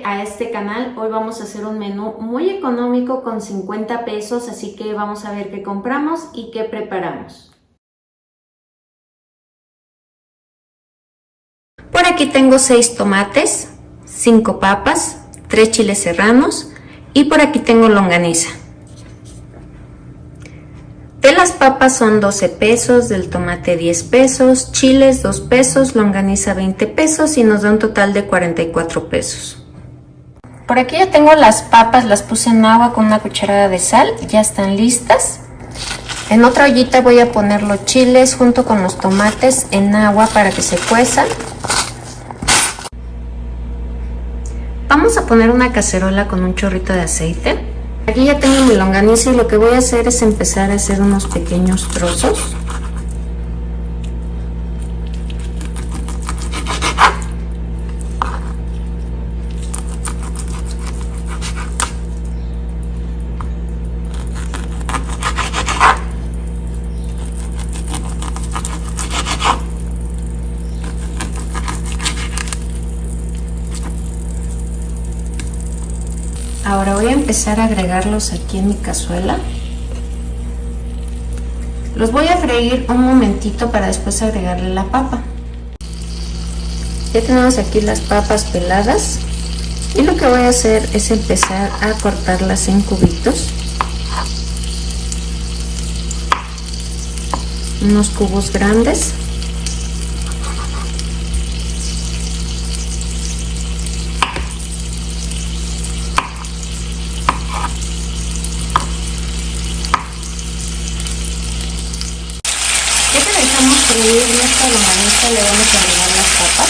a este canal. Hoy vamos a hacer un menú muy económico con 50 pesos, así que vamos a ver qué compramos y qué preparamos. Por aquí tengo 6 tomates, 5 papas, 3 chiles serranos y por aquí tengo longaniza. De las papas son 12 pesos, del tomate 10 pesos, chiles 2 pesos, longaniza 20 pesos y nos da un total de 44 pesos. Por aquí ya tengo las papas, las puse en agua con una cucharada de sal, ya están listas. En otra ollita voy a poner los chiles junto con los tomates en agua para que se cuezan. Vamos a poner una cacerola con un chorrito de aceite. Aquí ya tengo mi longaniza y lo que voy a hacer es empezar a hacer unos pequeños trozos. Ahora voy a empezar a agregarlos aquí en mi cazuela. Los voy a freír un momentito para después agregarle la papa. Ya tenemos aquí las papas peladas y lo que voy a hacer es empezar a cortarlas en cubitos. Unos cubos grandes. Freír nuestra longaniza, le vamos a agregar las papas.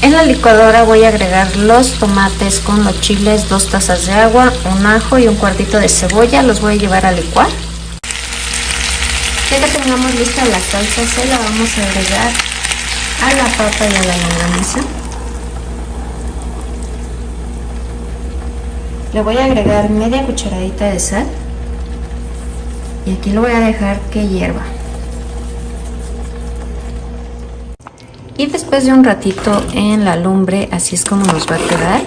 En la licuadora voy a agregar los tomates con los chiles, 2 tazas de agua, un ajo y un cuartito de cebolla. Los voy a llevar a licuar. Ya que tengamos lista la salsa, se la vamos a agregar a la papa y a la longaniza. Le voy a agregar media cucharadita de sal y aquí lo voy a dejar que hierva. Y después de un ratito en la lumbre, así es como nos va a quedar.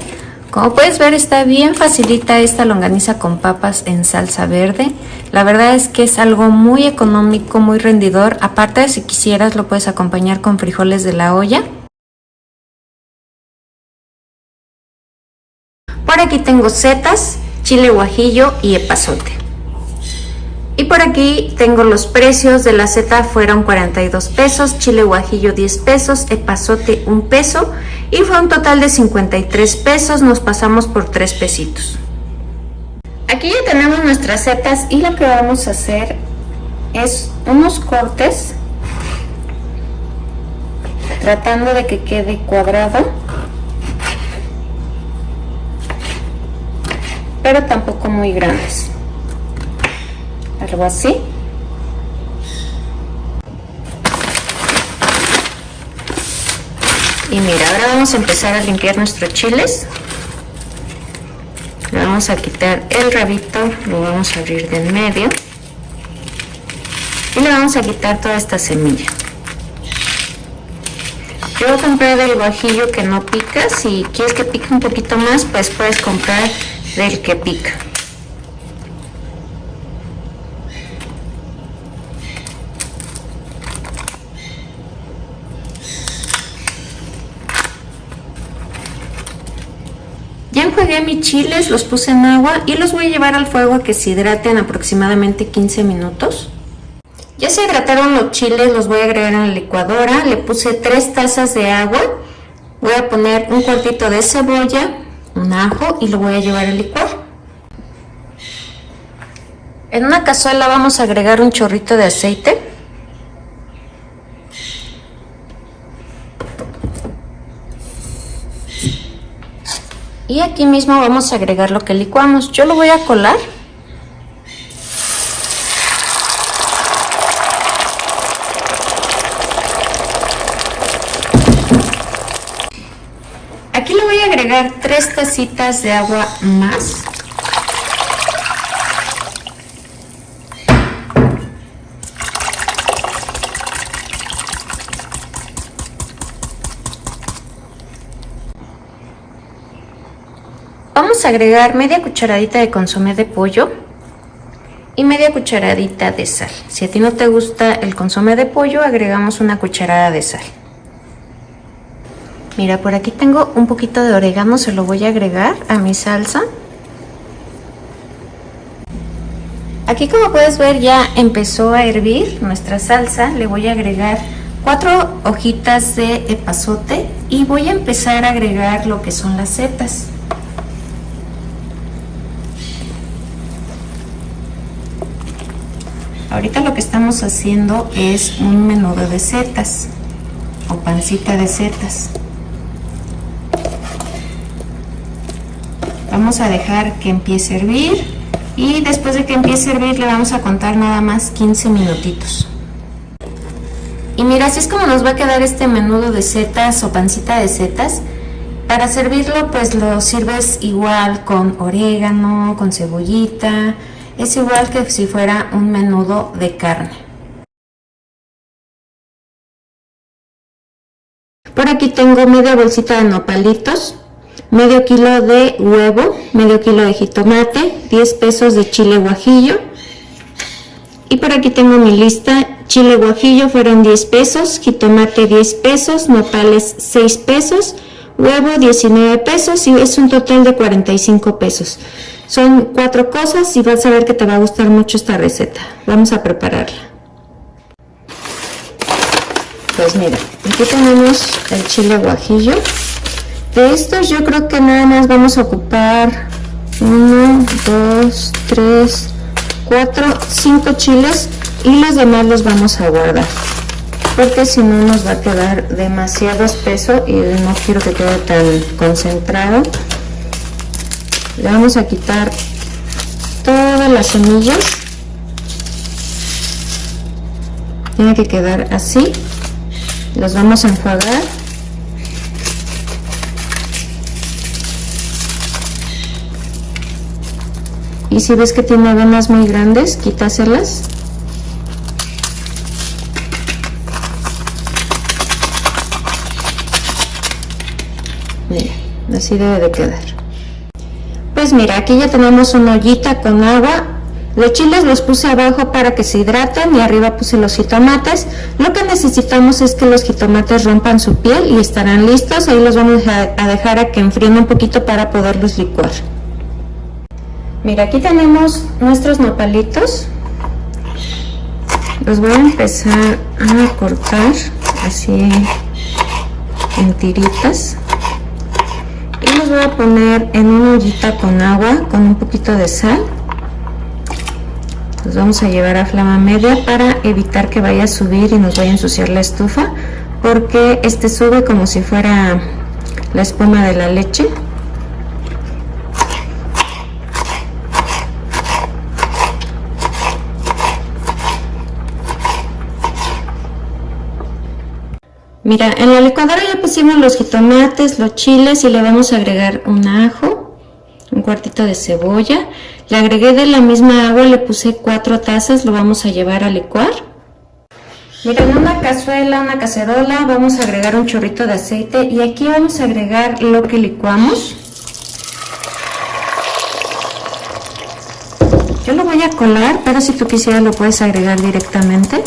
Como puedes ver, está bien facilita esta longaniza con papas en salsa verde. La verdad es que es algo muy económico, muy rendidor. Aparte, si quisieras, lo puedes acompañar con frijoles de la olla. Por aquí tengo setas, chile guajillo y epazote. Y por aquí tengo los precios de la seta, fueron 42 pesos, chile guajillo 10 pesos, epazote 1 peso y fue un total de 53 pesos, nos pasamos por 3 pesitos. Aquí ya tenemos nuestras setas y lo que vamos a hacer es unos cortes tratando de que quede cuadrado, pero tampoco muy grandes. Algo así. Y mira, ahora vamos a empezar a limpiar nuestros chiles. Le vamos a quitar el rabito, lo vamos a abrir del medio y le vamos a quitar toda esta semilla. Yo voy a comprar del guajillo que no pica. Si quieres que pique un poquito más, pues puedes comprar del que pica. Ya enjuagué mis chiles, los puse en agua y los voy a llevar al fuego a que se hidraten aproximadamente 15 minutos. Ya se hidrataron los chiles, los voy a agregar en la licuadora. Le puse 3 tazas de agua. Voy a poner un cuartito de cebolla, un ajo y lo voy a llevar a licuar. En una cazuela vamos a agregar un chorrito de aceite. Y aquí mismo vamos a agregar lo que licuamos. Yo lo voy a colar. agregar 3 tacitas de agua más. Vamos a agregar media cucharadita de consomé de pollo y media cucharadita de sal. Si a ti no te gusta el consomé de pollo, agregamos una cucharada de sal. Mira, por aquí tengo un poquito de orégano, se lo voy a agregar a mi salsa. Aquí, como puedes ver, ya empezó a hervir nuestra salsa. Le voy a agregar 4 hojitas de epazote y voy a empezar a agregar lo que son las setas. Ahorita lo que estamos haciendo es un menudo de setas o pancita de setas. Vamos a dejar que empiece a hervir y después de que empiece a hervir le vamos a contar nada más 15 minutitos. Y mira, así es como nos va a quedar este menudo de setas o pancita de setas. Para servirlo, pues lo sirves igual con orégano, con cebollita. Es igual que si fuera un menudo de carne. Por aquí tengo media bolsita de nopalitos, medio kilo de huevo, medio kilo de jitomate, 10 pesos de chile guajillo. Y por aquí tengo mi lista: chile guajillo fueron 10 pesos, jitomate 10 pesos, nopales 6 pesos, huevo 19 pesos y es un total de 45 pesos. Son 4 cosas y vas a ver que te va a gustar mucho esta receta. Vamos a prepararla. Pues mira, aquí tenemos el chile guajillo. De estos yo creo que nada más vamos a ocupar 1, 2, 3, 4, 5 chiles y los demás los vamos a guardar, porque si no nos va a quedar demasiado espeso y no quiero que quede tan concentrado. Le vamos a quitar todas las semillas. Tiene que quedar así. Los vamos a enjuagar. Y si ves que tiene venas muy grandes, quítaselas. Mira, así debe de quedar. Pues mira, aquí ya tenemos una ollita con agua. Los chiles los puse abajo para que se hidraten y arriba puse los jitomates. Lo que necesitamos es que los jitomates rompan su piel y estarán listos. Ahí los vamos a dejar a que enfríen un poquito para poderlos licuar. Mira, aquí tenemos nuestros nopalitos. Los voy a empezar a cortar así en tiritas. Y los voy a poner en una ollita con agua, con un poquito de sal. Los vamos a llevar a flama media para evitar que vaya a subir y nos vaya a ensuciar la estufa, porque este sube como si fuera la espuma de la leche. Mira, en la licuadora ya pusimos los jitomates, los chiles y le vamos a agregar un ajo, un cuartito de cebolla. Le agregué de la misma agua, le puse 4 tazas, lo vamos a llevar a licuar. Mira, en una cazuela, una cacerola, vamos a agregar un chorrito de aceite y aquí vamos a agregar lo que licuamos. Yo lo voy a colar, pero si tú quisieras lo puedes agregar directamente.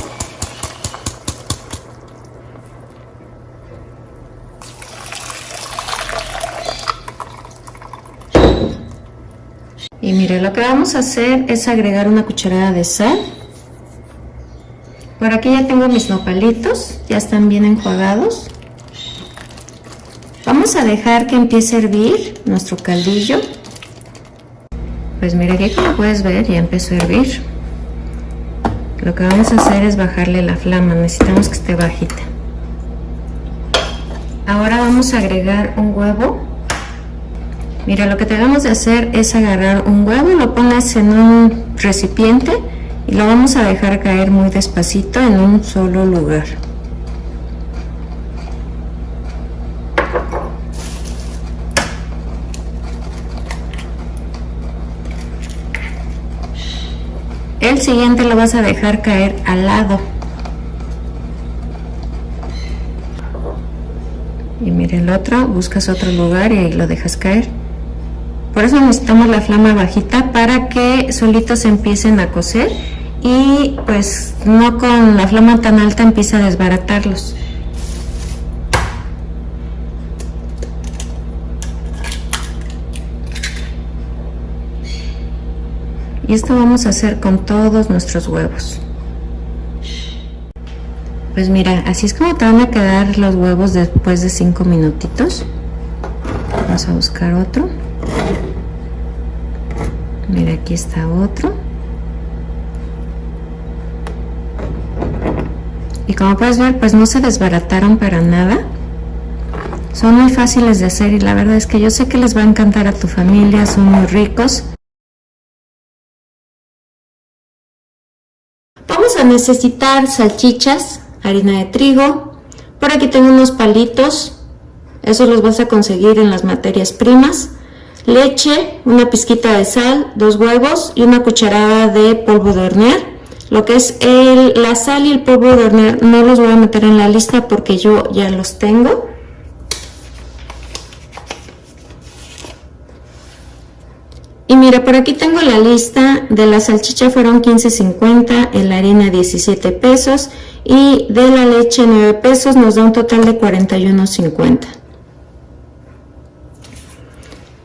Y mire, lo que vamos a hacer es agregar una cucharada de sal. Por aquí ya tengo mis nopalitos, ya están bien enjuagados. Vamos a dejar que empiece a hervir nuestro caldillo. Pues mira, aquí como puedes ver ya empezó a hervir. Lo que vamos a hacer es bajarle la flama, necesitamos que esté bajita. Ahora vamos a agregar un huevo. Mira, lo que debemos de hacer es agarrar un huevo, lo pones en un recipiente y lo vamos a dejar caer muy despacito en un solo lugar. El siguiente lo vas a dejar caer al lado. Y mira el otro, buscas otro lugar y ahí lo dejas caer. Por eso necesitamos la flama bajita para que solitos se empiecen a cocer y pues no con la flama tan alta empieza a desbaratarlos. Y esto vamos a hacer con todos nuestros huevos. Pues mira, así es como te van a quedar los huevos después de 5 minutitos. Vamos a buscar otro. Mira, aquí está otro. Y como puedes ver, pues no se desbarataron para nada. Son muy fáciles de hacer y la verdad es que yo sé que les va a encantar a tu familia, son muy ricos. Vamos a necesitar salchichas, harina de trigo, por aquí tengo unos palitos, esos los vas a conseguir en las materias primas, leche, una pizquita de sal, 2 huevos y una cucharada de polvo de hornear. Lo que es la sal y el polvo de hornear no los voy a meter en la lista porque yo ya los tengo. Y mira, por aquí tengo la lista de la salchicha, fueron 15.50, en la harina 17 pesos y de la leche 9 pesos, nos da un total de 41.50.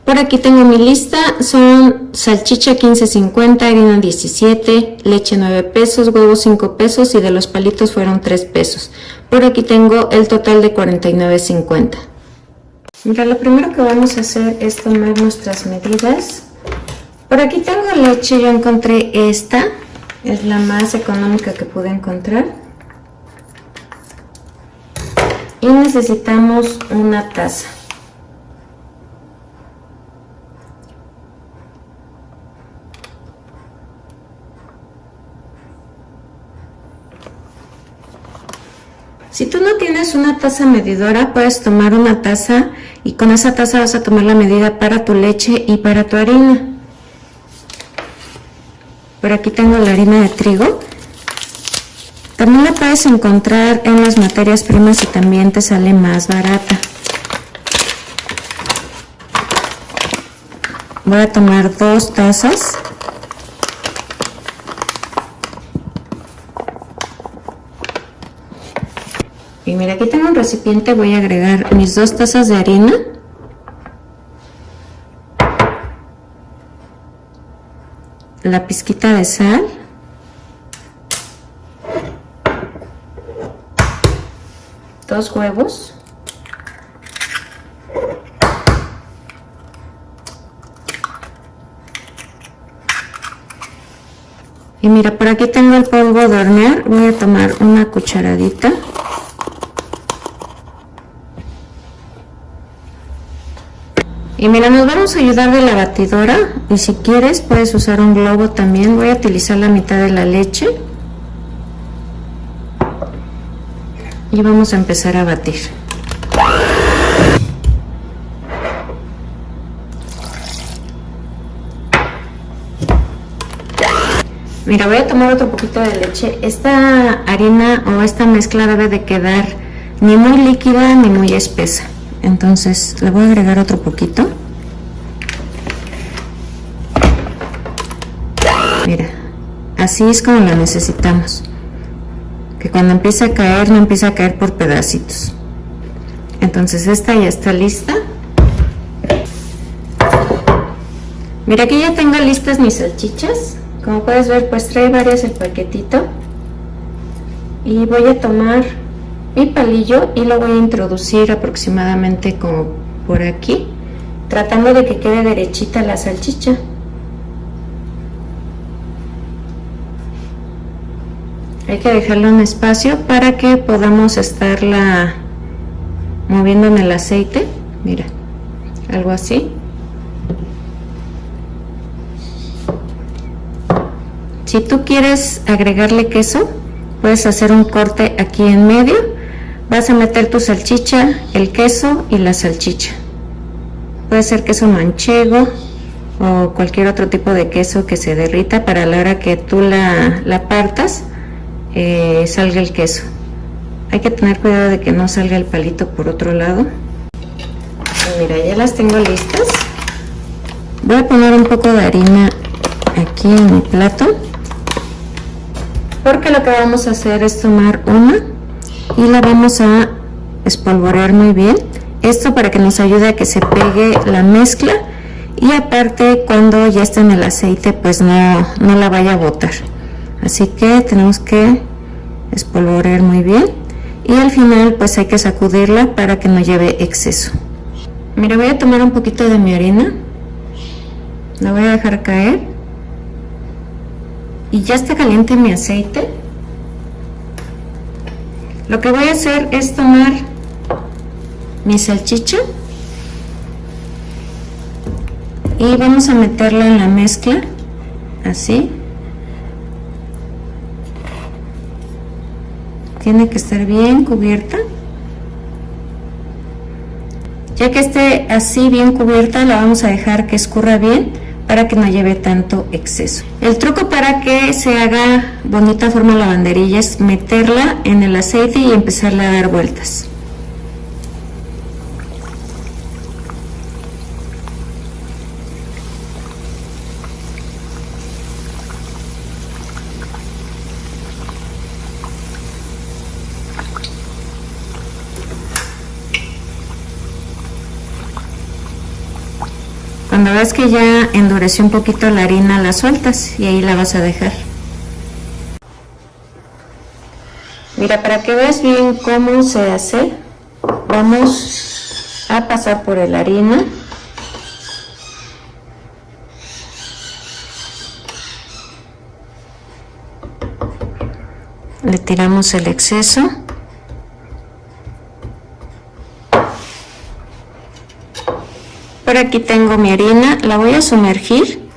Por aquí tengo mi lista, son salchicha 15.50, harina 17, leche 9 pesos, huevos 5 pesos y de los palitos fueron 3 pesos. Por aquí tengo el total de 49.50. Mira, lo primero que vamos a hacer es tomar nuestras medidas. Por aquí tengo leche, yo encontré esta, es la más económica que pude encontrar. Y necesitamos una taza. Si tú no tienes una taza medidora, puedes tomar una taza y con esa taza vas a tomar la medida para tu leche y para tu harina. Por aquí tengo la harina de trigo. También la puedes encontrar en las materias primas y también te sale más barata. Voy a tomar 2 tazas. Y mira, aquí tengo un recipiente, voy a agregar mis 2 tazas de harina. La pizquita de sal. Dos huevos. Y mira, por aquí tengo el polvo de hornear, voy a tomar una cucharadita. Y mira, nos vamos a ayudar de la batidora y si quieres puedes usar un globo también. Voy a utilizar la mitad de la leche y vamos a empezar a batir. Mira, voy a tomar otro poquito de leche. Esta harina o esta mezcla debe de quedar ni muy líquida ni muy espesa. Entonces le voy a agregar otro poquito. Mira, así es como la necesitamos. Que cuando empiece a caer, no empiece a caer por pedacitos. Entonces esta ya está lista. Mira, aquí ya tengo listas mis salchichas. Como puedes ver, pues trae varias el paquetito. Y voy a tomar mi palillo y lo voy a introducir aproximadamente como por aquí, tratando de que quede derechita la salchicha. Hay que dejarle un espacio para que podamos estarla moviendo en el aceite. Mira, algo así. Si tú quieres agregarle queso, puedes hacer un corte aquí en medio. Vas a meter tu salchicha, el queso y la salchicha. Puede ser queso manchego o cualquier otro tipo de queso que se derrita para la hora que tú la partas salga el queso. Hay que tener cuidado de que no salga el palito por otro lado. Mira, ya las tengo listas. Voy a poner un poco de harina aquí en mi plato, porque lo que vamos a hacer es tomar una y la vamos a espolvorear muy bien. Esto para que nos ayude a que se pegue la mezcla y aparte cuando ya esté en el aceite pues no la vaya a botar. Así que tenemos que espolvorear muy bien y al final pues hay que sacudirla para que no lleve exceso. Mira, voy a tomar un poquito de mi harina, la voy a dejar caer y ya está caliente mi aceite. Lo que voy a hacer es tomar mi salchicha y vamos a meterla en la mezcla así. Tiene que estar bien cubierta. Ya que esté así bien cubierta, la vamos a dejar que escurra bien para que no lleve tanto exceso. El truco para que se haga bonita forma lavanderilla es meterla en el aceite y empezarle a dar vueltas. Cuando ves que ya endureció un poquito la harina, la sueltas y ahí la vas a dejar. Mira, para que veas bien cómo se hace, vamos a pasar por la harina. Le tiramos el exceso. Por aquí tengo mi harina, la voy a sumergir.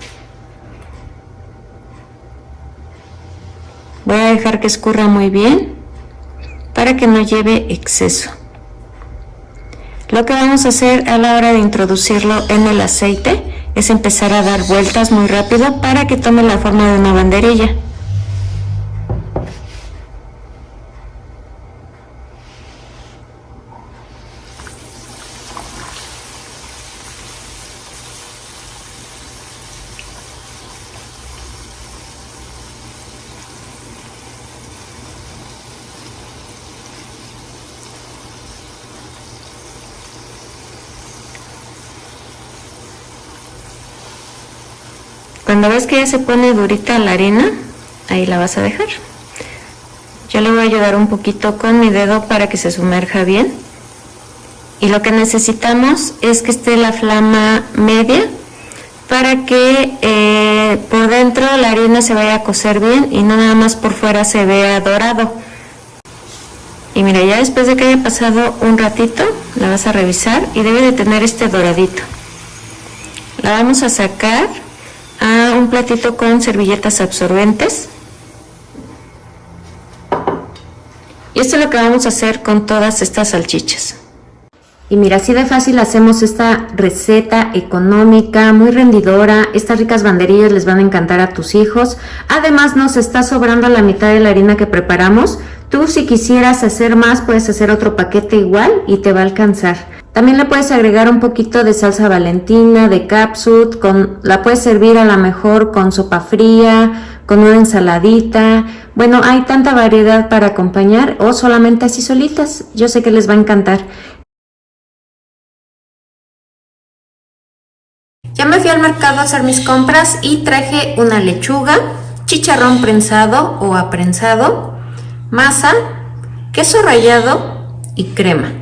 Voy a dejar que escurra muy bien para que no lleve exceso. Lo que vamos a hacer a la hora de introducirlo en el aceite es empezar a dar vueltas muy rápido para que tome la forma de una banderilla. Cuando ves que ya se pone durita la harina, ahí la vas a dejar. Yo le voy a ayudar un poquito con mi dedo para que se sumerja bien. Y lo que necesitamos es que esté la flama media para que por dentro la harina se vaya a cocer bien y no nada más por fuera se vea dorado. Y mira, ya después de que haya pasado un ratito, la vas a revisar y debe de tener este doradito. La vamos a sacar a un platito con servilletas absorbentes. Y esto es lo que vamos a hacer con todas estas salchichas. Y mira, así de fácil hacemos esta receta económica, muy rendidora. Estas ricas banderillas les van a encantar a tus hijos. Además nos está sobrando la mitad de la harina que preparamos. Tú si quisieras hacer más puedes hacer otro paquete igual y te va a alcanzar. También le puedes agregar un poquito de salsa Valentina, de catsup, la puedes servir a lo mejor con sopa fría, con una ensaladita. Bueno, hay tanta variedad para acompañar o solamente así solitas. Yo sé que les va a encantar. Ya me fui al mercado a hacer mis compras y traje una lechuga, chicharrón prensado o aprensado, masa, queso rallado y crema.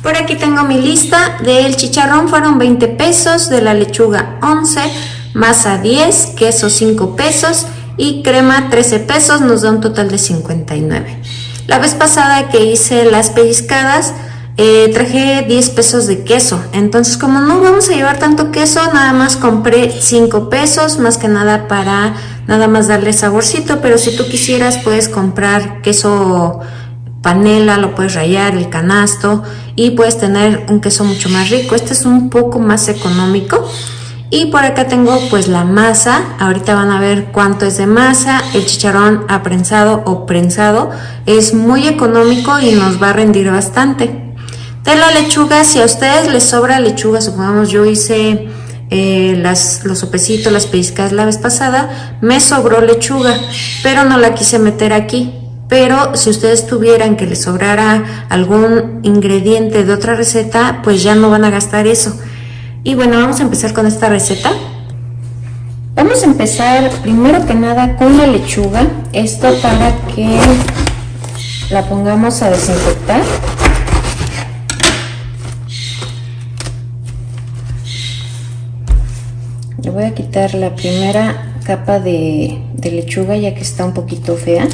Por aquí tengo mi lista. Del chicharrón fueron 20 pesos, de la lechuga 11, masa 10, queso 5 pesos y crema 13 pesos, nos da un total de 59. La vez pasada que hice las pellizcadas traje 10 pesos de queso, entonces como no vamos a llevar tanto queso, nada más compré 5 pesos, más que nada para nada más darle saborcito, pero si tú quisieras puedes comprar queso panela, lo puedes rallar, el canasto y puedes tener un queso mucho más rico. Este es un poco más económico Y por acá tengo pues la masa. Ahorita van a ver cuánto es de masa. El chicharrón aprensado o prensado es muy económico y nos va a rendir bastante. De la lechuga, si a ustedes les sobra lechuga, supongamos yo hice los sopecitos, las pellizcas la vez pasada, me sobró lechuga, pero no la quise meter aquí. Pero si ustedes tuvieran que les sobrara algún ingrediente de otra receta, pues ya no van a gastar eso. Y bueno, vamos a empezar con esta receta. Vamos a empezar primero que nada con la lechuga. Esto para que la pongamos a desinfectar. Le voy a quitar la primera capa de lechuga, ya que está un poquito fea.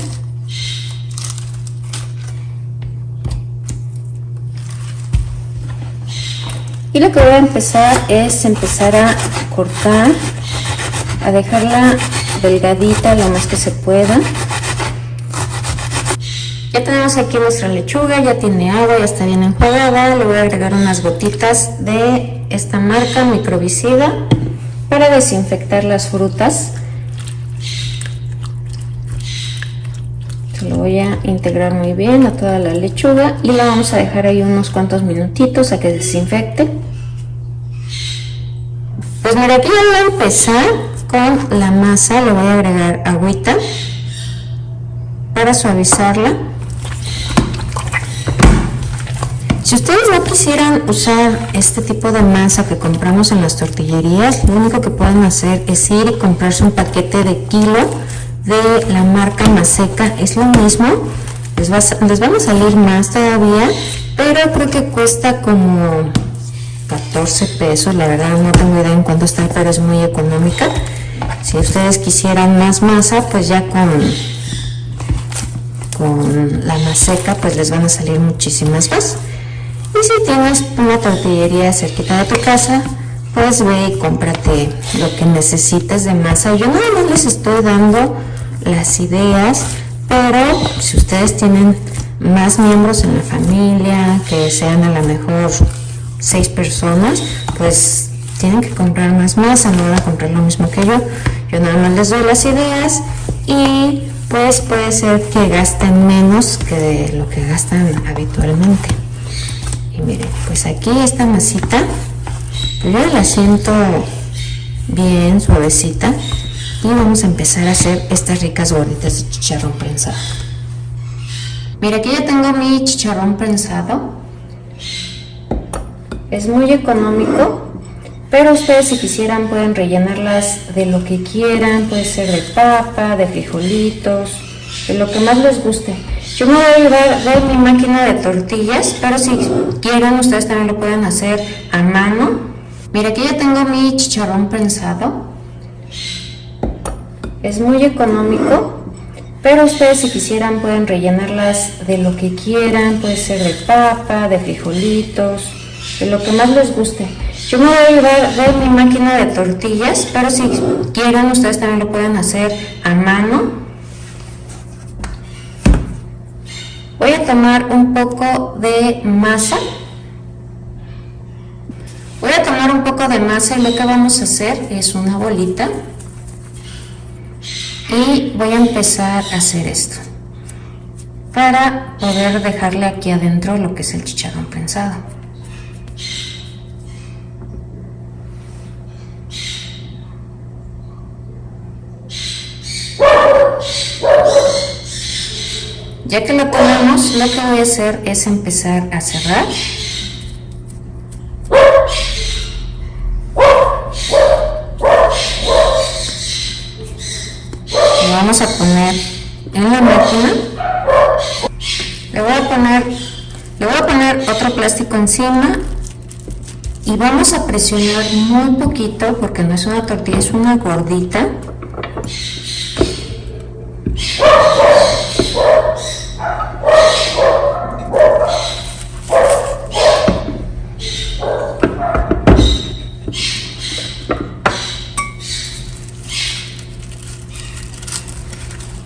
Y lo que voy a empezar es a cortar, a dejarla delgadita lo más que se pueda. Ya tenemos aquí nuestra lechuga, ya tiene agua, ya está bien enjuagada. Le voy a agregar unas gotitas de esta marca Microvicida para desinfectar las frutas. Se lo voy a integrar muy bien a toda la lechuga y la vamos a dejar ahí unos cuantos minutitos a que desinfecte. Pues mira, aquí ya voy a empezar con la masa. Le voy a agregar agüita para suavizarla. Si ustedes no quisieran usar este tipo de masa que compramos en las tortillerías, lo único que pueden hacer es ir y comprarse un paquete de kilo de la marca Maseca. Es lo mismo, les van a salir más todavía, pero creo que cuesta como 14 pesos, la verdad no tengo idea en cuánto está, pero es muy económica. Si ustedes quisieran más masa, pues ya con la Maseca pues les van a salir muchísimas más. Y si tienes una tortillería cerquita de tu casa, pues ve y cómprate lo que necesites de masa. Yo nada más les estoy dando las ideas, pero si ustedes tienen más miembros en la familia, que sean a lo mejor 6 personas, pues tienen que comprar más masa, no van a comprar lo mismo que yo. Yo nada más les doy las ideas y pues puede ser que gasten menos que de lo que gastan habitualmente. Y miren, pues aquí esta masita, yo la siento bien suavecita y vamos a empezar a hacer estas ricas gorditas de chicharrón prensado. Mira, aquí ya tengo mi chicharrón prensado. Es muy económico, pero ustedes si quisieran pueden rellenarlas de lo que quieran. Puede ser de papa, de frijolitos, de lo que más les guste. Yo me voy a llevar de mi máquina de tortillas, pero si quieren ustedes también lo pueden hacer a mano. Mira, aquí ya tengo mi chicharrón prensado. Es muy económico, pero ustedes si quisieran pueden rellenarlas de lo que quieran. Puede ser de papa, de frijolitos, de lo que más les guste. Yo me voy a llevar de mi máquina de tortillas, pero si quieren ustedes también lo pueden hacer a mano. Voy a tomar un poco de masa. Voy a tomar un poco de masa y lo que vamos a hacer es una bolita. Y voy a empezar a hacer esto para poder dejarle aquí adentro lo que es el chicharrón prensado. Ya que lo tenemos, lo que voy a hacer es empezar a cerrar. Lo vamos a poner en la máquina. Le voy a poner otro plástico encima y vamos a presionar muy poquito porque no es una tortilla, es una gordita.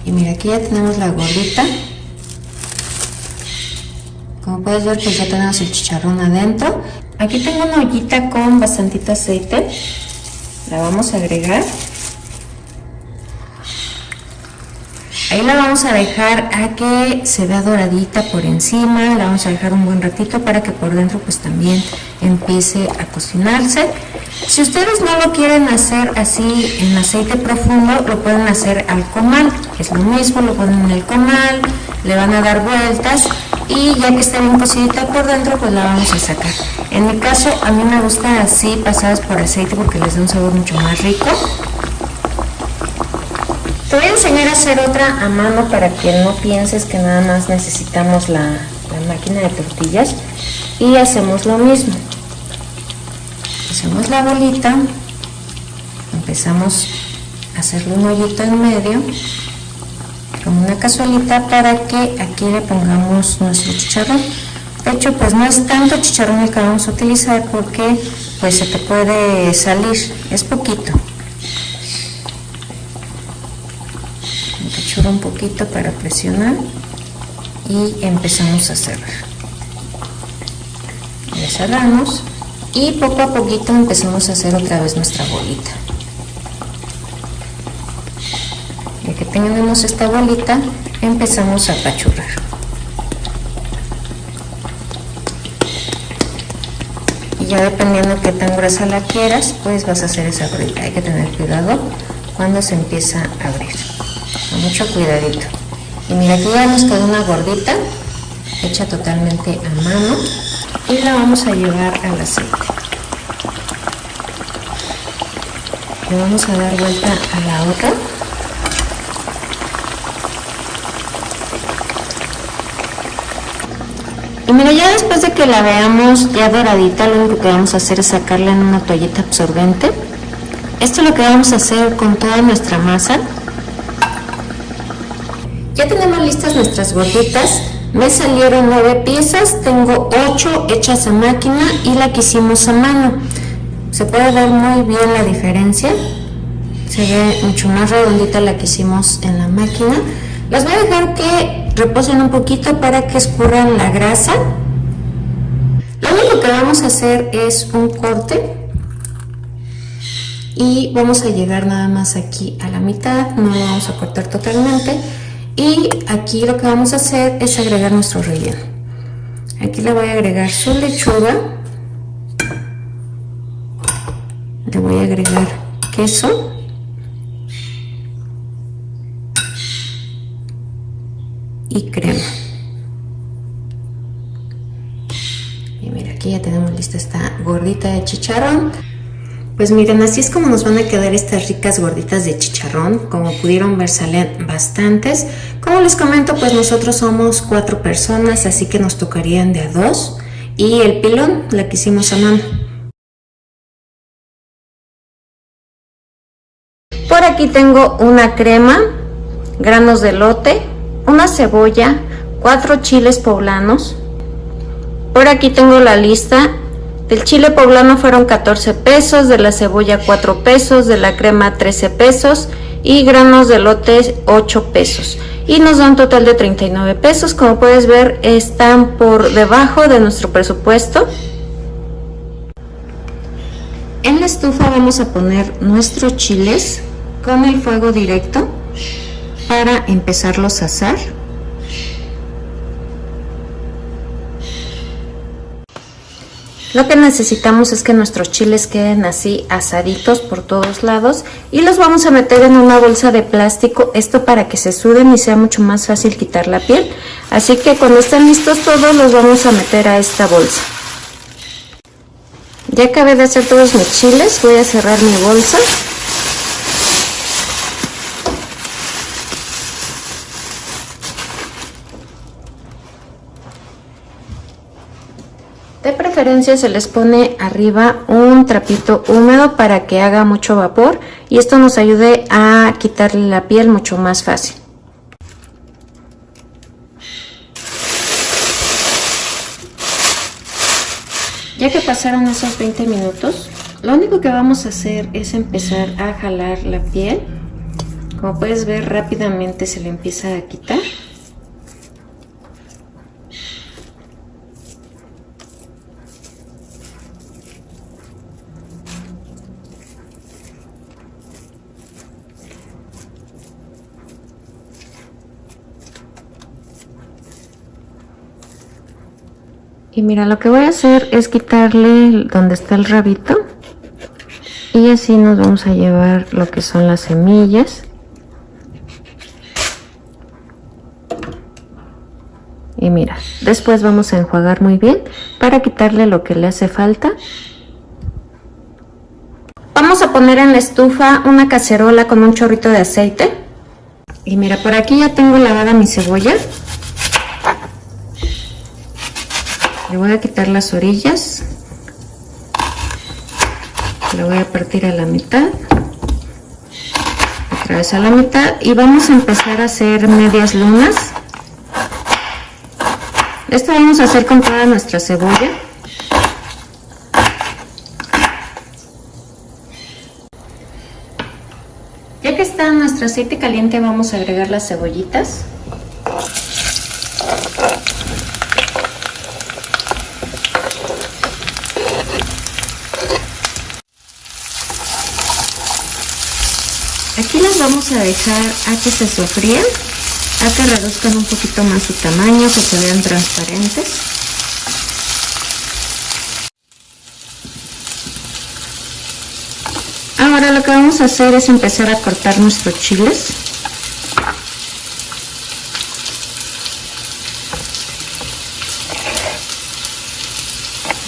Y mira, aquí ya tenemos la gordita. Como puedes ver, pues ya tenemos el chicharrón adentro. Aquí tengo una ollita con bastantito aceite. la vamos a agregar. Ahí la vamos a dejar a que se vea doradita por encima, la vamos a dejar un buen ratito para que por dentro pues también empiece a cocinarse. Si ustedes no lo quieren hacer así en aceite profundo, lo pueden hacer al comal, es lo mismo, lo ponen en el comal, le van a dar vueltas y ya que esté bien cocidita por dentro pues la vamos a sacar. En mi caso a mí me gusta así pasadas por aceite porque les da un sabor mucho más rico. Te voy a enseñar a hacer otra a mano para que no pienses que nada más necesitamos la máquina de tortillas, y hacemos lo mismo. Hacemos la bolita, empezamos a hacerle un hoyito en medio con una cazuelita para que aquí le pongamos nuestro chicharrón. De hecho pues no es tanto chicharrón el que vamos a utilizar porque pues se te puede salir, es poquito. Un poquito para presionar y empezamos a cerrar. Le cerramos y poco a poquito empezamos a hacer otra vez nuestra bolita. Ya que tenemos esta bolita, empezamos a apachurrar. Y ya dependiendo qué tan gruesa la quieras, pues vas a hacer esa bolita. Hay que tener cuidado cuando se empieza a abrir. Con mucho cuidadito. Y mira, aquí ya nos quedó una gordita hecha totalmente a mano y la vamos a llevar al aceite. Le vamos a dar vuelta a la otra. Y mira, ya después de que la veamos ya doradita, lo único que vamos a hacer es sacarla en una toallita absorbente. Esto es lo que vamos a hacer con toda nuestra masa. Ya tenemos listas nuestras gorditas, me salieron 9 piezas, tengo 8 hechas a máquina y la que hicimos a mano. Se puede ver muy bien la diferencia, se ve mucho más redondita la que hicimos en la máquina. Las voy a dejar que reposen un poquito para que escurran la grasa. Lo único que vamos a hacer es un corte y vamos a llegar nada más aquí a la mitad, no lo vamos a cortar totalmente. Y aquí lo que vamos a hacer es agregar nuestro relleno. Aquí le voy a agregar su lechuga, le voy a agregar queso y crema. Y mira, aquí ya tenemos lista esta gordita de chicharrón. Pues miren, así es como nos van a quedar estas ricas gorditas de chicharrón. Como pudieron ver, salen bastantes. Como les comento, pues nosotros somos 4 personas, así que nos tocarían de a 2. Y el pilón la que hicimos a mano. Por aquí tengo una crema, granos de elote, una cebolla, 4 chiles poblanos. Por aquí tengo la lista. Del chile poblano fueron 14 pesos, de la cebolla 4 pesos, de la crema 13 pesos y granos de elote 8 pesos. Y nos da un total de 39 pesos. Como puedes ver, están por debajo de nuestro presupuesto. En la estufa vamos a poner nuestros chiles con el fuego directo para empezarlos a asar. Lo que necesitamos es que nuestros chiles queden así asaditos por todos lados y los vamos a meter en una bolsa de plástico, esto para que se suden y sea mucho más fácil quitar la piel. Así que cuando estén listos todos los vamos a meter a esta bolsa. Ya acabé de hacer todos mis chiles, voy a cerrar mi bolsa. De preferencia se les pone arriba un trapito húmedo para que haga mucho vapor y esto nos ayude a quitarle la piel mucho más fácil. Ya que pasaron esos 20 minutos, lo único que vamos a hacer es empezar a jalar la piel. Como puedes ver, rápidamente se le empieza a quitar. Y mira, lo que voy a hacer es quitarle donde está el rabito. Y así nos vamos a llevar lo que son las semillas. Y mira, después vamos a enjuagar muy bien para quitarle lo que le hace falta. Vamos a poner en la estufa una cacerola con un chorrito de aceite. Y mira, por aquí ya tengo lavada mi cebolla. Le voy a quitar las orillas. La voy a partir a la mitad. Otra vez a la mitad. Y vamos a empezar a hacer medias lunas. Esto vamos a hacer con toda nuestra cebolla. Ya que está nuestro aceite caliente, vamos a agregar las cebollitas. Aquí las vamos a dejar a que se sofrían, a que reduzcan un poquito más su tamaño, que se vean transparentes. Ahora lo que vamos a hacer es empezar a cortar nuestros chiles.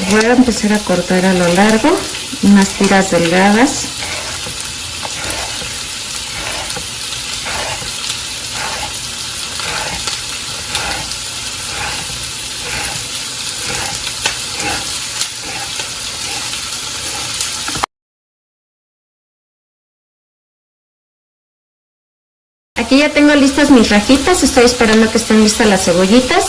Voy a empezar a cortar a lo largo, unas tiras delgadas. Aquí ya tengo listas mis rajitas, estoy esperando que estén listas las cebollitas.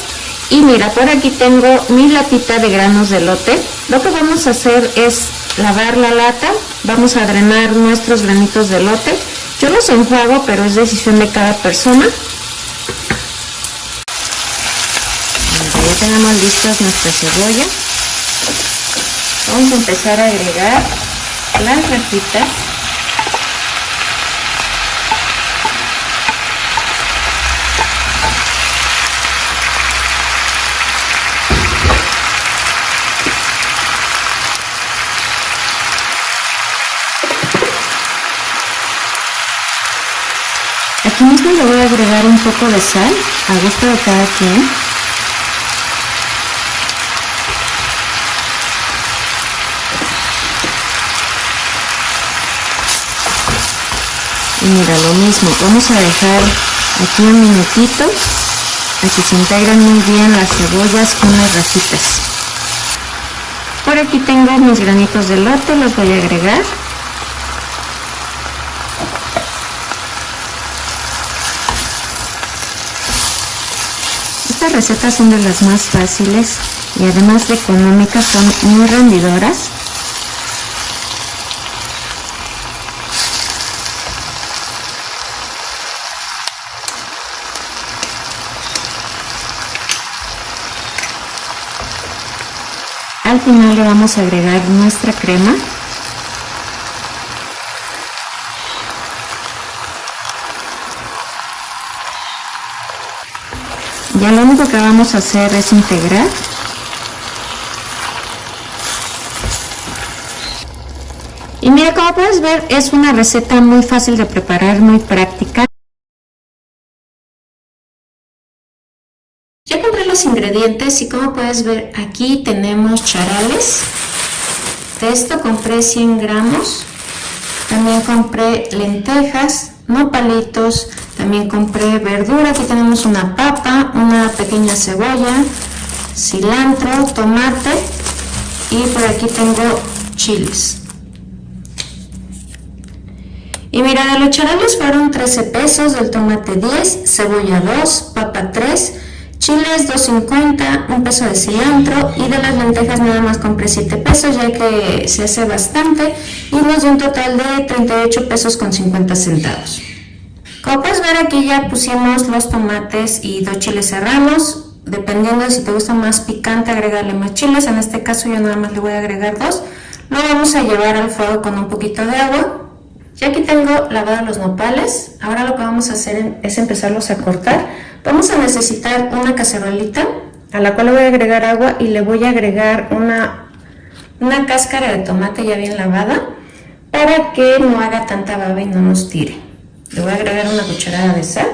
Y mira, por aquí tengo mi latita de granos de elote. Lo que vamos a hacer es lavar la lata, vamos a drenar nuestros granitos de elote. Yo los enjuago, pero es decisión de cada persona. Ya tenemos listas nuestra cebolla. Vamos a empezar a agregar las rajitas. Aquí mismo le voy a agregar un poco de sal, a gusto de cada quien. Y mira, lo mismo, vamos a dejar aquí un minutito a que se integren muy bien las cebollas con las rajitas. Por aquí tengo mis granitos de elote, los voy a agregar. Estas recetas son de las más fáciles y además de económicas, son muy rendidoras. Al final le vamos a agregar nuestra crema. Ya lo único que vamos a hacer es integrar. Y mira, como puedes ver, es una receta muy fácil de preparar, muy práctica. Ya compré los ingredientes y como puedes ver, aquí tenemos charales. De esto compré 100 gramos. También compré lentejas, nopalitos, también compré verdura. Aquí tenemos una papa, una pequeña cebolla, cilantro, tomate y por aquí tengo chiles. Y mira, de los charales fueron 13 pesos, del tomate 10, cebolla 2, papa 3, chiles 2.50, un peso de cilantro, y de las lentejas nada más compré 7 pesos ya que se hace bastante y nos dio un total de 38 pesos con 50 centavos. Como puedes ver, aquí ya pusimos los tomates y 2 chiles serranos. Dependiendo de si te gusta más picante, agregarle más chiles. En este caso yo nada más le voy a agregar 2. Lo vamos a llevar al fuego con un poquito de agua. Ya aquí tengo lavados los nopales. Ahora lo que vamos a hacer es empezarlos a cortar. Vamos a necesitar una cacerolita, a la cual le voy a agregar agua y le voy a agregar una cáscara de tomate ya bien lavada para que no haga tanta baba y no nos tire. Le voy a agregar una cucharada de sal.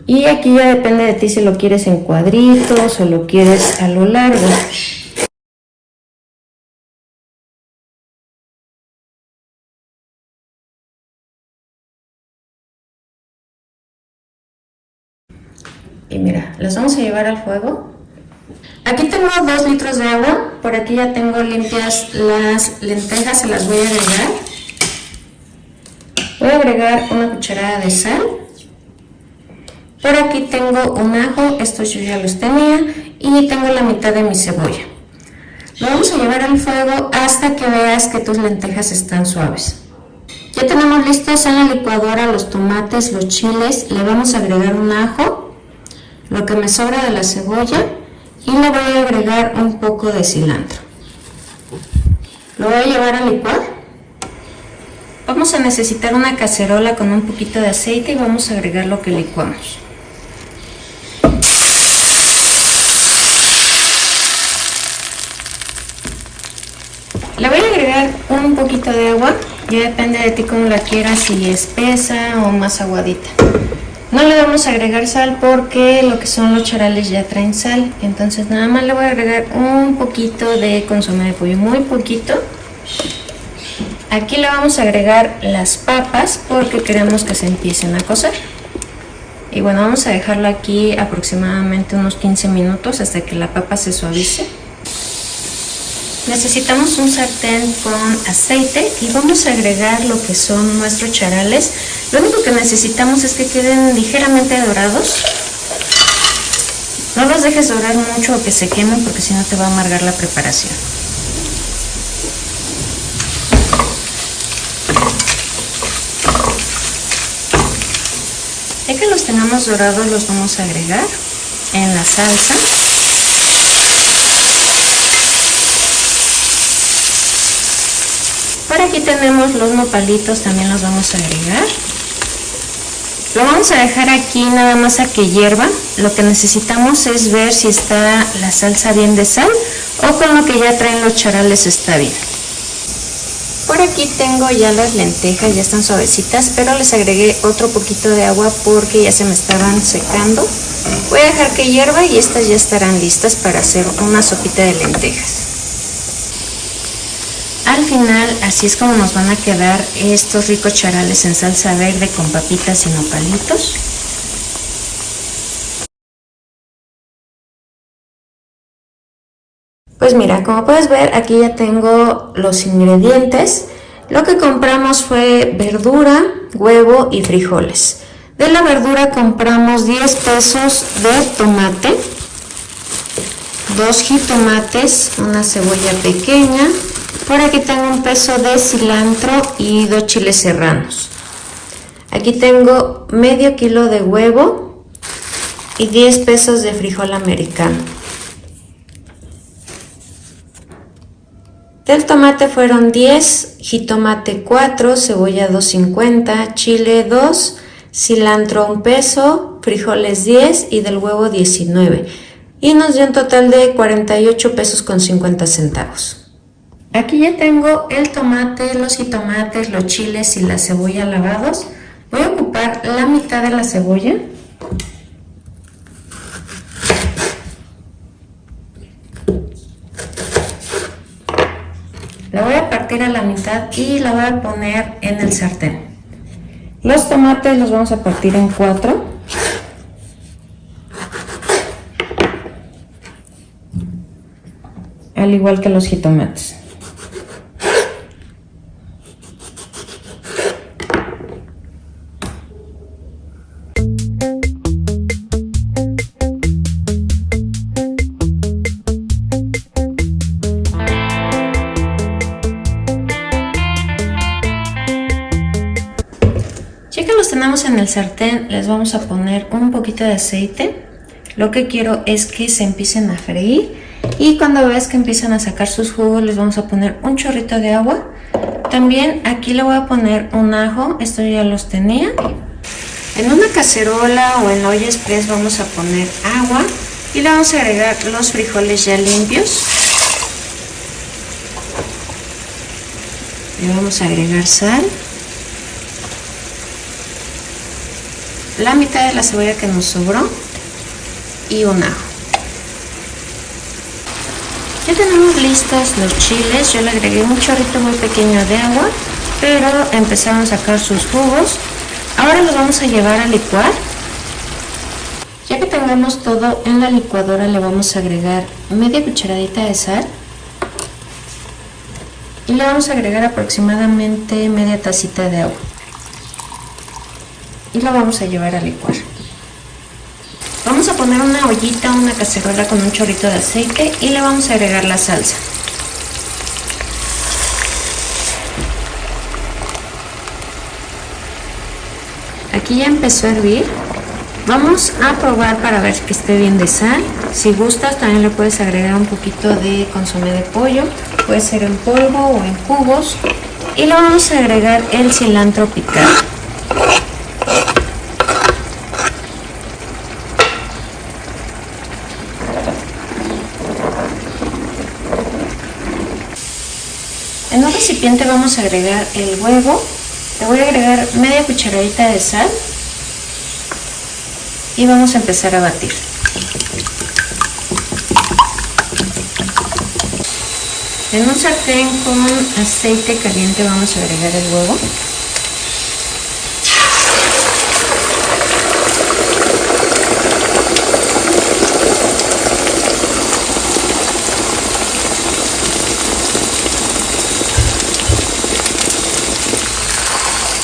Y aquí ya depende de ti si lo quieres en cuadritos o lo quieres a lo largo. Y mira, las vamos a llevar al fuego. Aquí tengo 2 litros de agua, por aquí ya tengo limpias las lentejas, se las voy a agregar. Voy a agregar una cucharada de sal. Por aquí tengo un ajo, estos yo ya los tenía, y tengo la mitad de mi cebolla. Lo vamos a llevar al fuego hasta que veas que tus lentejas están suaves. Ya tenemos listos en la licuadora los tomates, los chiles, le vamos a agregar un ajo, lo que me sobra de la cebolla, y le voy a agregar un poco de cilantro. Lo voy a llevar a licuar. Vamos a necesitar una cacerola con un poquito de aceite y vamos a agregar lo que licuamos. Le voy a agregar un poquito de agua, ya depende de ti cómo la quieras, si espesa o más aguadita. No le vamos a agregar sal porque lo que son los charales ya traen sal, entonces nada más le voy a agregar un poquito de consomé de pollo, muy poquito. Aquí le vamos a agregar las papas porque queremos que se empiecen a cocer. Y bueno, vamos a dejarlo aquí aproximadamente unos 15 minutos hasta que la papa se suavice. Necesitamos un sartén con aceite y vamos a agregar lo que son nuestros charales. Lo único que necesitamos es que queden ligeramente dorados. No los dejes dorar mucho o que se quemen porque si no te va a amargar la preparación. Ya que los tengamos dorados, los vamos a agregar en la salsa. Por aquí tenemos los nopalitos, también los vamos a agregar. Lo vamos a dejar aquí nada más a que hierva. Lo que necesitamos es ver si está la salsa bien de sal o con lo que ya traen los charales está bien. Por aquí tengo ya las lentejas, ya están suavecitas, pero les agregué otro poquito de agua porque ya se me estaban secando. Voy a dejar que hierva y estas ya estarán listas para hacer una sopita de lentejas. Al final, así es como nos van a quedar estos ricos charales en salsa verde con papitas y nopalitos. Pues mira, como puedes ver, aquí ya tengo los ingredientes. Lo que compramos fue verdura, huevo y frijoles. De la verdura compramos 10 pesos de tomate, 2 jitomates, una cebolla pequeña. Por aquí tengo un peso de cilantro y 2 chiles serranos. Aquí tengo medio kilo de huevo y 10 pesos de frijol americano. Del tomate fueron 10, jitomate 4, cebolla 2.50, chile 2, cilantro 1 peso, frijoles 10 y del huevo 19. Y nos dio un total de 48 pesos con 50 centavos. Aquí ya tengo el tomate, los jitomates, los chiles y la cebolla lavados. Voy a ocupar la mitad de la cebolla. La voy a partir a la mitad y la voy a poner en el sartén. Los tomates los vamos a partir en 4. Al igual que los jitomates. Ya que los tenemos en el sartén, les vamos a poner un poquito de aceite. Lo que quiero es que se empiecen a freír y cuando veas que empiezan a sacar sus jugos, les vamos a poner un chorrito de agua. También aquí le voy a poner un ajo, estos ya los tenía. En una cacerola o en olla express vamos a poner agua y le vamos a agregar los frijoles ya limpios. Le vamos a agregar sal, la mitad de la cebolla que nos sobró y un ajo. Ya tenemos listos los chiles. Yo le agregué un chorrito muy pequeño de agua, pero empezaron a sacar sus jugos. Ahora los vamos a llevar a licuar. Ya que tengamos todo en la licuadora, le vamos a agregar media cucharadita de sal y le vamos a agregar aproximadamente media tacita de agua y lo vamos a llevar a licuar. Vamos a poner una ollita, una cacerola con un chorrito de aceite y le vamos a agregar la salsa. Aquí ya empezó a hervir. Vamos a probar para ver que esté bien de sal. Si gustas también le puedes agregar un poquito de consomé de pollo, puede ser en polvo o en cubos, y le vamos a agregar el cilantro picado. En un recipiente vamos a agregar el huevo. Le voy a agregar media cucharadita de sal y vamos a empezar a batir. En un sartén con aceite caliente vamos a agregar el huevo.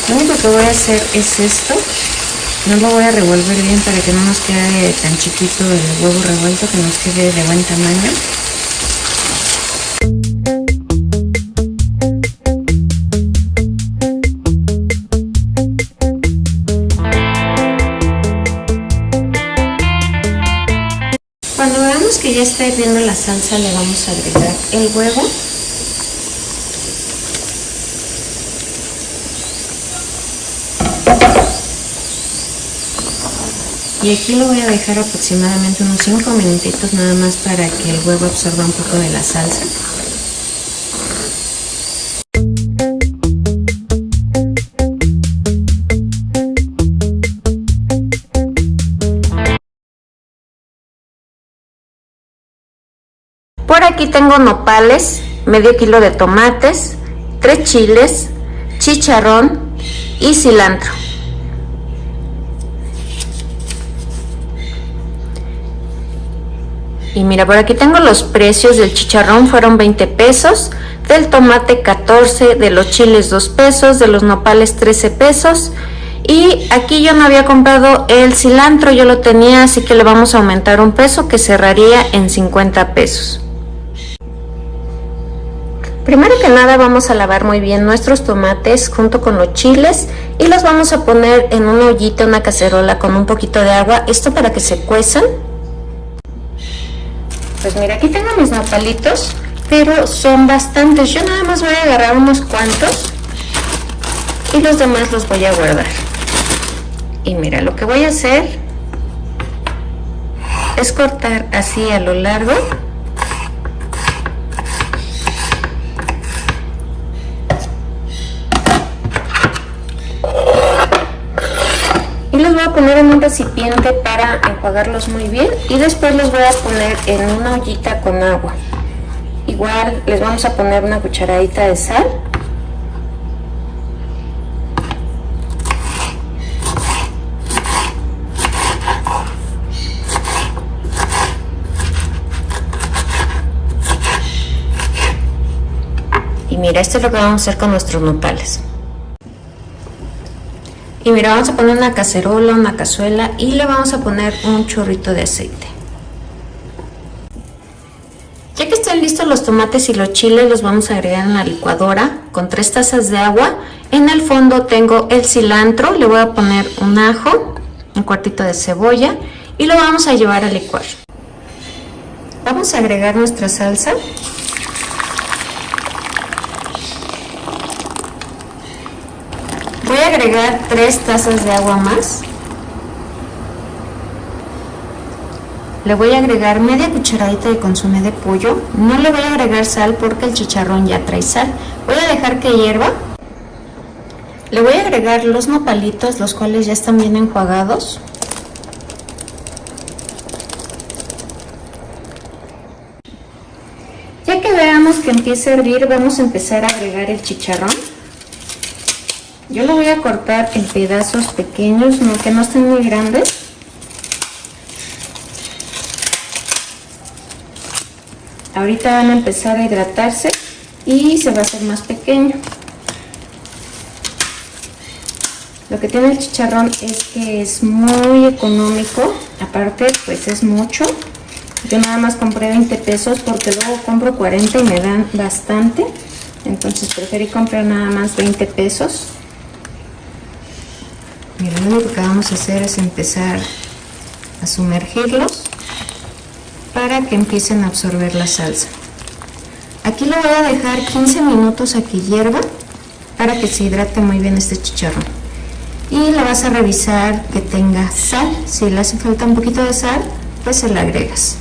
Lo único que voy a hacer es esto. No lo voy a revolver bien para que no nos quede tan chiquito el huevo revuelto, que nos quede de buen tamaño. Cuando veamos que ya está hirviendo la salsa, le vamos a agregar el huevo. Y aquí lo voy a dejar aproximadamente unos 5 minutitos nada más para que el huevo absorba un poco de la salsa. Por aquí tengo nopales, medio kilo de tomates, 3 chiles, chicharrón y cilantro. Y mira, por aquí tengo los precios. Del chicharrón fueron 20 pesos, del tomate 14, de los chiles 2 pesos, de los nopales 13 pesos. Y aquí yo no había comprado el cilantro, yo lo tenía, así que le vamos a aumentar un peso, que cerraría en 50 pesos. Primero que nada vamos a lavar muy bien nuestros tomates junto con los chiles y los vamos a poner en una ollita, una cacerola con un poquito de agua, esto para que se cuezan. Pues mira, aquí tengo mis nopalitos, pero son bastantes. Yo nada más voy a agarrar unos cuantos y los demás los voy a guardar. Y mira, lo que voy a hacer es cortar así a lo largo. Y los voy a poner en un recipiente para enjuagarlos muy bien, y después los voy a poner en una ollita con agua. Igual les vamos a poner una cucharadita de sal. Y mira, esto es lo que vamos a hacer con nuestros nopales. Y mira, vamos a poner una cacerola, una cazuela, y le vamos a poner un chorrito de aceite. Ya que están listos los tomates y los chiles, los vamos a agregar en la licuadora con 3 tazas de agua. En el fondo tengo el cilantro, le voy a poner un ajo, un cuartito de cebolla, y lo vamos a llevar a licuar. Vamos a agregar nuestra salsa. Voy a agregar 3 tazas de agua más le voy a agregar media cucharadita de consomé de pollo. No le voy a agregar sal porque el chicharrón ya trae sal. Voy a dejar que hierva. Le voy a agregar los nopalitos, los cuales ya están bien enjuagados. Ya que veamos que empieza a hervir, vamos a empezar a agregar el chicharrón. Yo lo voy a cortar en pedazos pequeños, que no estén muy grandes. Ahorita van a empezar a hidratarse y se va a hacer más pequeño. Lo que tiene el chicharrón es que es muy económico, aparte pues es mucho. Yo nada más compré 20 pesos porque luego compro 40 y me dan bastante. Entonces preferí comprar nada más 20 pesos. Mira, lo único que vamos a hacer es empezar a sumergirlos para que empiecen a absorber la salsa. Aquí lo voy a dejar 15 minutos a que hierva para que se hidrate muy bien este chicharrón. Y le vas a revisar que tenga sal. Si le hace falta un poquito de sal, pues se la agregas.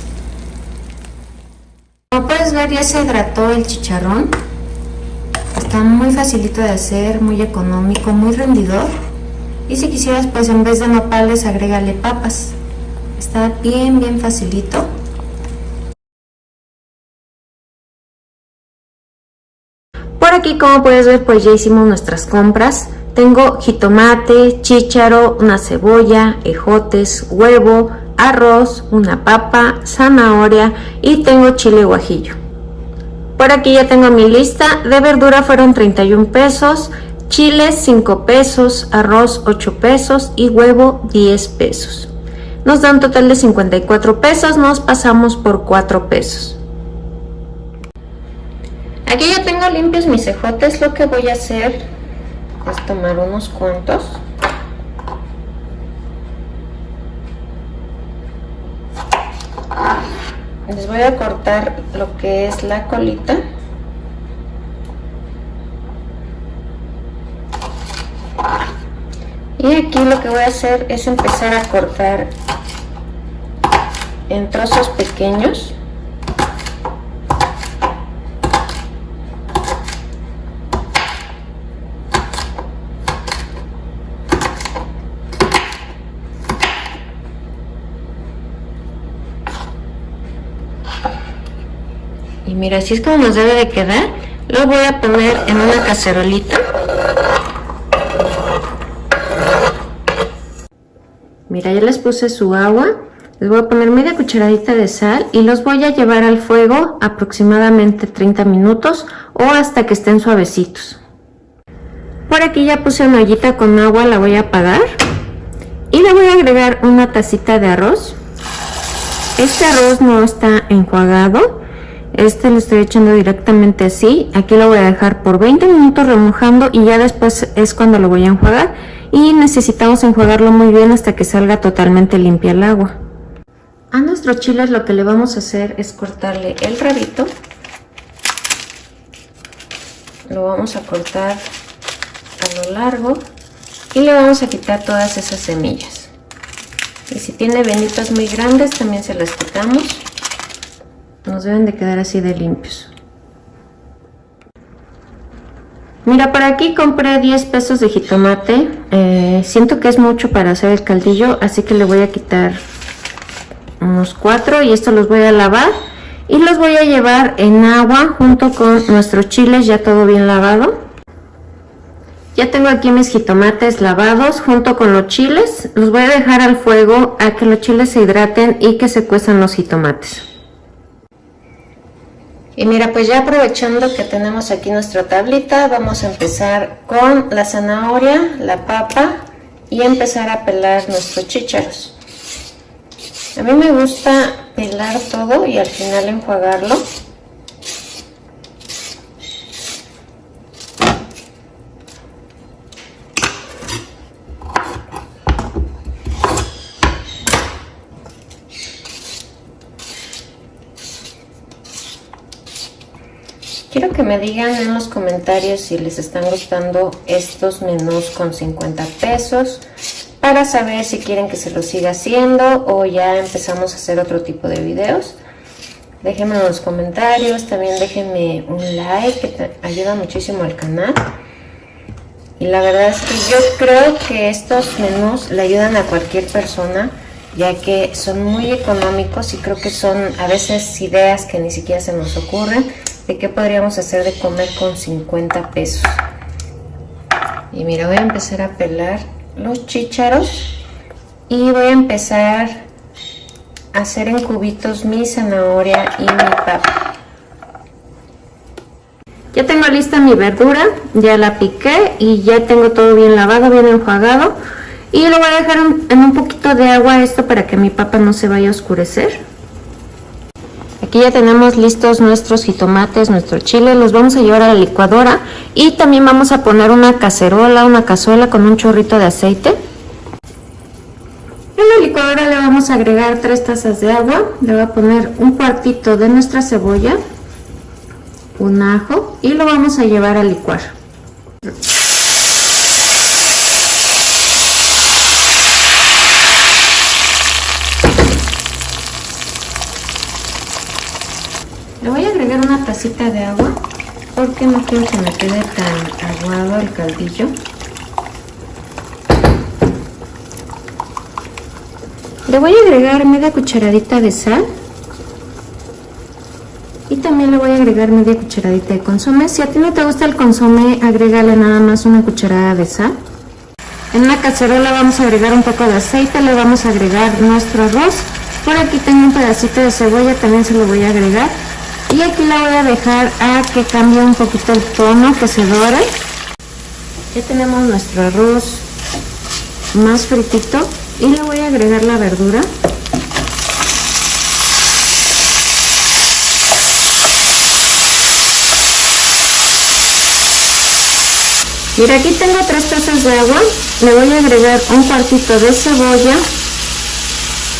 Como puedes ver, ya se hidrató el chicharrón. Está muy facilito de hacer, muy económico, muy rendidor. Y si quisieras, pues en vez de nopales, agrégale papas. Está bien facilito. Por aquí, como puedes ver, pues ya hicimos nuestras compras. Tengo jitomate, chícharo, una cebolla, ejotes, huevo, arroz, una papa, zanahoria y tengo chile guajillo. Por aquí ya tengo mi lista. De verdura fueron 31 pesos, chiles 5 pesos, arroz 8 pesos y huevo 10 pesos. Nos da un total de 54 pesos, nos pasamos por 4 pesos. Aquí ya tengo limpios mis ejotes. Lo que voy a hacer es tomar unos cuantos. Les voy a cortar lo que es la colita. Y aquí lo que voy a hacer es empezar a cortar en trozos pequeños. Y mira, así es como nos debe de quedar. Lo voy a poner en una cacerolita. Mira, ya les puse su agua. Les voy a poner media cucharadita de sal y los voy a llevar al fuego aproximadamente 30 minutos o hasta que estén suavecitos. Por aquí ya puse una ollita con agua, la voy a apagar y le voy a agregar una tacita de arroz. Este arroz no está enjuagado. Este lo estoy echando directamente así. Aquí lo voy a dejar por 20 minutos remojando y ya después es cuando lo voy a enjuagar. Y necesitamos enjuagarlo muy bien hasta que salga totalmente limpia el agua. A nuestros chiles lo que le vamos a hacer es cortarle el rabito. Lo vamos a cortar a lo largo y le vamos a quitar todas esas semillas. Y si tiene venitas muy grandes también se las quitamos. Nos deben de quedar así de limpios. Mira, por aquí compré 10 pesos de jitomate. Siento que es mucho para hacer el caldillo, así que le voy a quitar unos 4 y estos los voy a lavar y los voy a llevar en agua junto con nuestros chiles ya todo bien lavado. Ya tengo aquí mis jitomates lavados junto con los chiles. Los voy a dejar al fuego a que los chiles se hidraten y que se cuezan los jitomates. Y mira, pues ya aprovechando que tenemos aquí nuestra tablita, vamos a empezar con la zanahoria, la papa y empezar a pelar nuestros chícharos. A mí me gusta pelar todo y al final enjuagarlo. Quiero que me digan en los comentarios si les están gustando estos menús con 50 pesos. para saber si quieren que se lo siga haciendo o ya empezamos a hacer otro tipo de videos. Déjenme en los comentarios, también déjenme un like que ayuda muchísimo al canal. Y la verdad es que yo creo que estos menús le ayudan a cualquier persona, ya que son muy económicos y creo que son a veces ideas que ni siquiera se nos ocurren de qué podríamos hacer de comer con 50 pesos. Y mira, voy a empezar a pelar los chícharos y voy a empezar a hacer en cubitos mi zanahoria y mi papa. Ya tengo lista mi verdura, ya la piqué y ya tengo todo bien lavado, bien enjuagado. Y lo voy a dejar en un poquito de agua esto para que mi papa no se vaya a oscurecer. Aquí ya tenemos listos nuestros jitomates, nuestro chile, los vamos a llevar a la licuadora y también vamos a poner una cazuela con un chorrito de aceite. En la licuadora le vamos a agregar 3 tazas de agua, le voy a poner un cuartito de nuestra cebolla, un ajo y lo vamos a llevar a licuar. Le voy a agregar una tacita de agua porque no quiero que me quede tan aguado el caldillo. Le voy a agregar media cucharadita de sal y también le voy a agregar media cucharadita de consomé. Si a ti no te gusta el consomé, agrégale nada más una cucharada de sal. En una cacerola vamos a agregar un poco de aceite, le vamos a agregar nuestro arroz. Por aquí tengo un pedacito de cebolla, también se lo voy a agregar. Y aquí la voy a dejar a que cambie un poquito el tono, que se dore. Ya tenemos nuestro arroz más fritito y le voy a agregar la verdura. Mira, aquí tengo 3 tazas de agua, le voy a agregar un cuartito de cebolla,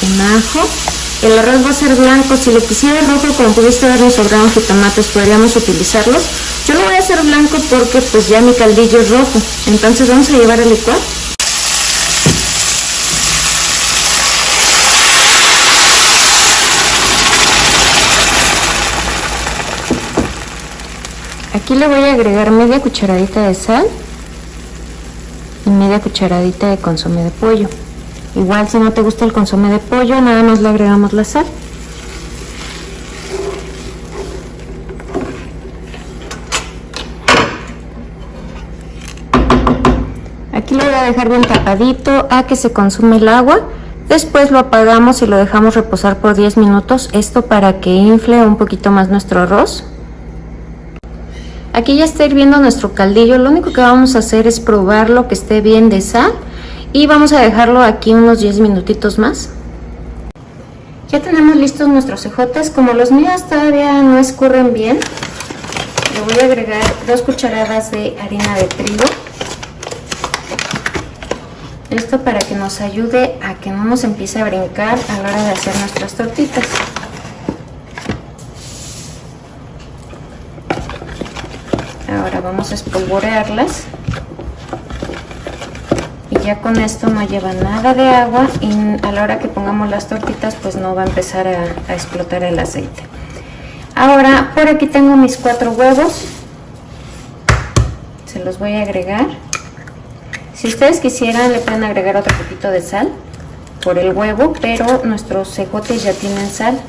un ajo. El arroz va a ser blanco, si lo quisiera rojo, como pudiste ver nos sobraron jitomates, podríamos utilizarlos. Yo lo voy a hacer blanco porque pues ya mi caldillo es rojo, entonces vamos a llevar a licuar. Aquí le voy a agregar media cucharadita de sal y media cucharadita de consomé de pollo. Igual si no te gusta el consomé de pollo, nada más le agregamos la sal. Aquí lo voy a dejar bien tapadito a que se consume el agua. Después lo apagamos y lo dejamos reposar por 10 minutos. Esto para que infle un poquito más nuestro arroz. Aquí ya está hirviendo nuestro caldillo. Lo único que vamos a hacer es probarlo que esté bien de sal. Y vamos a dejarlo aquí unos 10 minutitos más. Ya tenemos listos nuestros ejotes. Como los míos todavía no escurren bien, le voy a agregar 2 cucharadas de harina de trigo. Esto para que nos ayude a que no nos empiece a brincar a la hora de hacer nuestras tortitas. Ahora vamos a espolvorearlas. Ya con esto no lleva nada de agua y a la hora que pongamos las tortitas pues no va a empezar a explotar el aceite. Ahora por aquí tengo mis 4 huevos, se los voy a agregar. Si ustedes quisieran le pueden agregar otro poquito de sal por el huevo, pero nuestros ejotes ya tienen sal.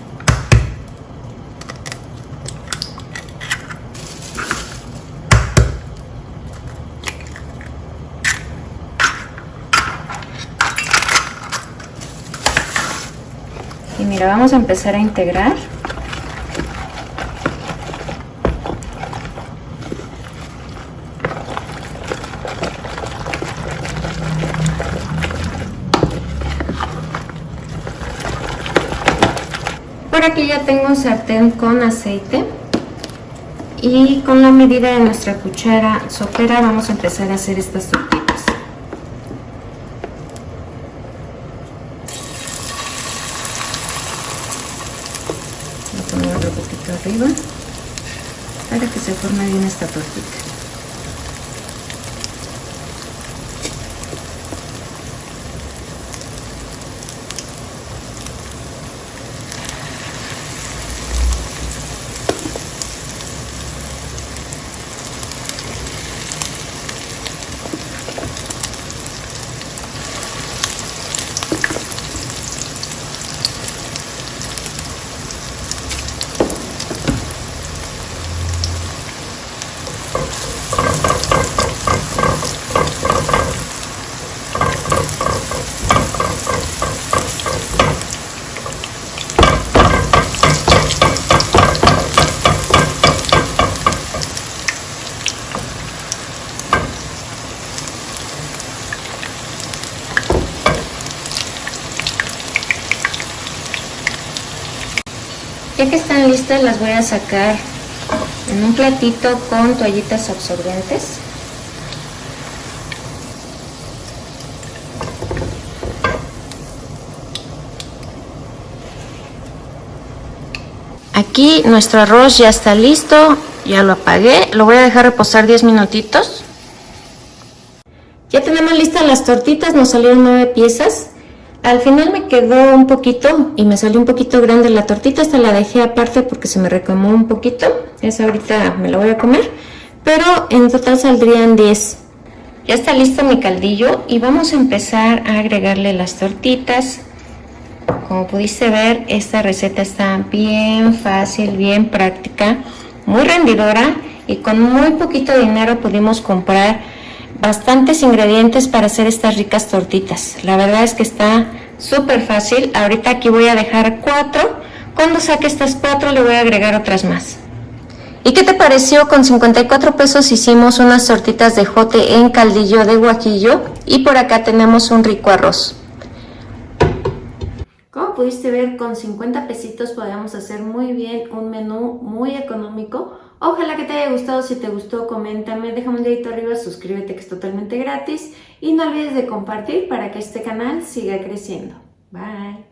Y mira, vamos a empezar a integrar. Por aquí ya tengo un sartén con aceite y con la medida de nuestra cuchara sopera vamos a empezar a hacer estas tortillas. Voy a poner otro poquito arriba para que se forme bien esta tortita. Ya que están listas, las voy a sacar en un platito con toallitas absorbentes. Aquí nuestro arroz ya está listo, ya lo apagué, lo voy a dejar reposar 10 minutitos. Ya tenemos listas las tortitas, nos salieron 9 piezas. Al final me quedó un poquito y me salió un poquito grande la tortita, esta la dejé aparte porque se me requemó un poquito. Esa ahorita me la voy a comer, pero en total saldrían 10. Ya está listo mi caldillo y vamos a empezar a agregarle las tortitas. Como pudiste ver, esta receta está bien fácil, bien práctica, muy rendidora y con muy poquito dinero pudimos comprar bastantes ingredientes para hacer estas ricas tortitas. La verdad es que está súper fácil. Ahorita aquí voy a dejar 4. Cuando saque estas 4 le voy a agregar otras más. ¿Y qué te pareció? Con 54 pesos hicimos unas tortitas de ejote en caldillo de guajillo y por acá tenemos un rico arroz. Como pudiste ver, con 50 pesitos podemos hacer muy bien un menú muy económico. Ojalá que te haya gustado. Si te gustó, coméntame, déjame un dedito arriba, suscríbete que es totalmente gratis y no olvides de compartir para que este canal siga creciendo. Bye.